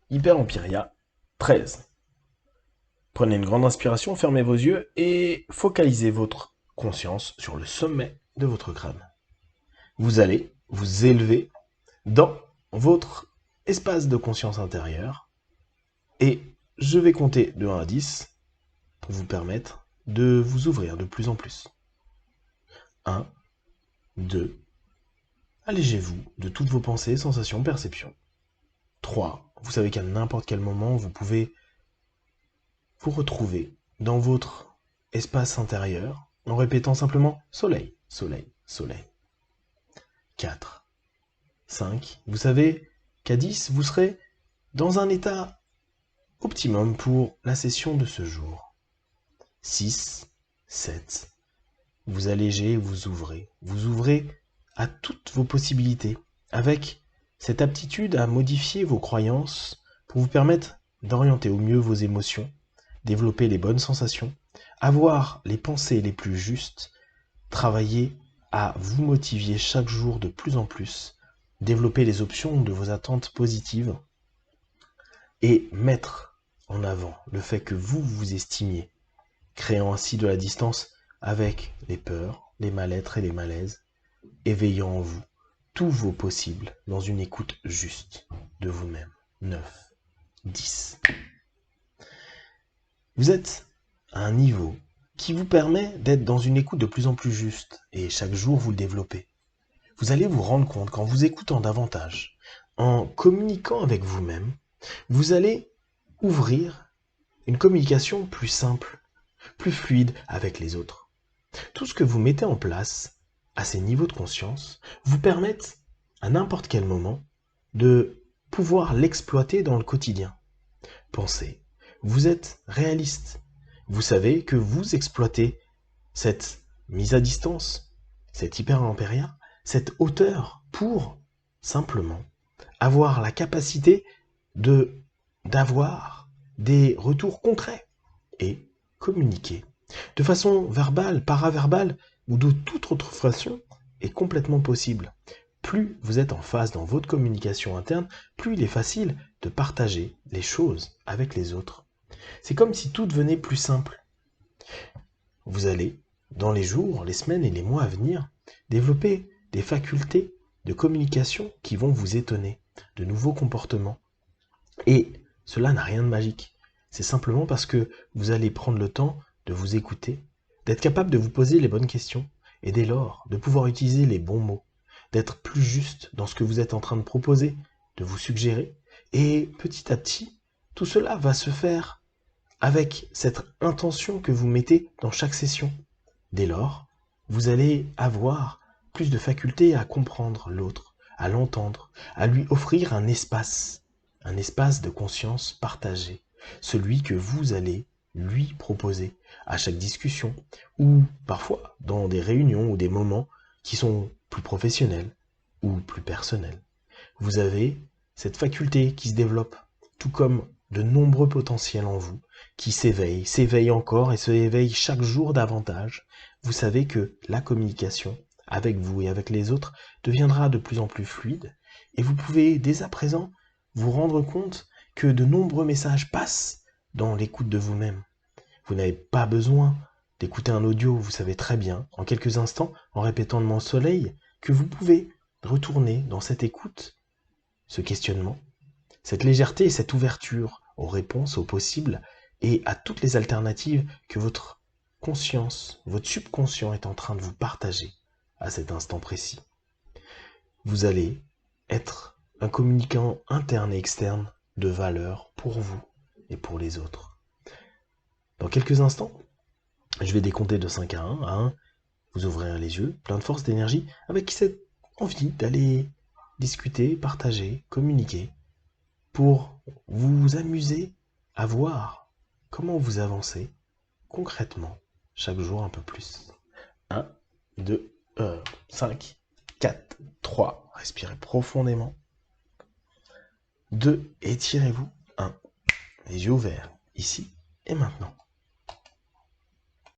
Hyper Empiria 13. Prenez une grande inspiration, fermez vos yeux et focalisez votre conscience sur le sommet de votre crâne. Vous allez vous élever dans votre espace de conscience intérieure et je vais compter de 1 à 10 pour vous permettre de vous ouvrir de plus en plus. 1, 2, allégez-vous de toutes vos pensées, sensations, perceptions. 3, vous savez qu'à n'importe quel moment, vous pouvez vous retrouver dans votre espace intérieur en répétant simplement soleil, soleil, soleil. 4, 5, vous savez qu'à 10, vous serez dans un état optimum pour la session de ce jour. 6, 7, vous allégez, vous ouvrez à toutes vos possibilités avec cette aptitude à modifier vos croyances pour vous permettre d'orienter au mieux vos émotions, développer les bonnes sensations, avoir les pensées les plus justes, travailler à vous motiver chaque jour de plus en plus, développer les options de vos attentes positives et mettre en avant le fait que vous vous estimiez, créant ainsi de la distance avec les peurs, les mal-être et les malaises, éveillant en vous tous vos possibles dans une écoute juste de vous-même. 9, 10. Vous êtes à un niveau qui vous permet d'être dans une écoute de plus en plus juste et chaque jour vous le développez. Vous allez vous rendre compte qu'en vous écoutant davantage, en communiquant avec vous-même, vous allez ouvrir une communication plus simple, plus fluide avec les autres. Tout ce que vous mettez en place à ces niveaux de conscience vous permettent à n'importe quel moment de pouvoir l'exploiter dans le quotidien. Pensez, vous êtes réaliste. Vous savez que vous exploitez cette mise à distance, cette hyper-impéria, cette hauteur pour simplement avoir la capacité d'avoir des retours concrets et communiquer de façon verbale, paraverbale ou de toute autre façon est complètement possible. Plus vous êtes en phase dans votre communication interne, plus il est facile de partager les choses avec les autres. C'est comme si tout devenait plus simple. Vous allez, dans les jours, les semaines et les mois à venir, développer des facultés de communication qui vont vous étonner, de nouveaux comportements. Et cela n'a rien de magique. C'est simplement parce que vous allez prendre le temps de vous écouter, d'être capable de vous poser les bonnes questions, et dès lors, de pouvoir utiliser les bons mots, d'être plus juste dans ce que vous êtes en train de proposer, de vous suggérer. Et petit à petit, tout cela va se faire avec cette intention que vous mettez dans chaque session. Dès lors, vous allez avoir plus de faculté à comprendre l'autre, à l'entendre, à lui offrir un espace de conscience partagé, celui que vous allez lui proposer à chaque discussion, ou parfois dans des réunions ou des moments qui sont plus professionnels ou plus personnels. Vous avez cette faculté qui se développe, tout comme de nombreux potentiels en vous, qui s'éveillent encore et se éveillent chaque jour davantage. Vous savez que la communication avec vous et avec les autres deviendra de plus en plus fluide, et vous pouvez dès à présent vous rendre compte que de nombreux messages passent dans l'écoute de vous-même. Vous n'avez pas besoin d'écouter un audio, vous savez très bien, en quelques instants, en répétant le mot soleil, que vous pouvez retourner dans cette écoute, ce questionnement, cette légèreté et cette ouverture aux réponses, aux possibles et à toutes les alternatives que votre conscience, votre subconscient est en train de vous partager à cet instant précis. Vous allez être un communicant interne et externe de valeur pour vous et pour les autres. Dans quelques instants, je vais décompter de 5 à 1. À 1, vous ouvrirez les yeux, plein de force, d'énergie, avec cette envie d'aller discuter, partager, communiquer, pour vous amuser à voir comment vous avancez concrètement chaque jour un peu plus. 1, 2, 5, 4, 3, respirez profondément. 2, étirez-vous. 1, les yeux ouverts, ici et maintenant.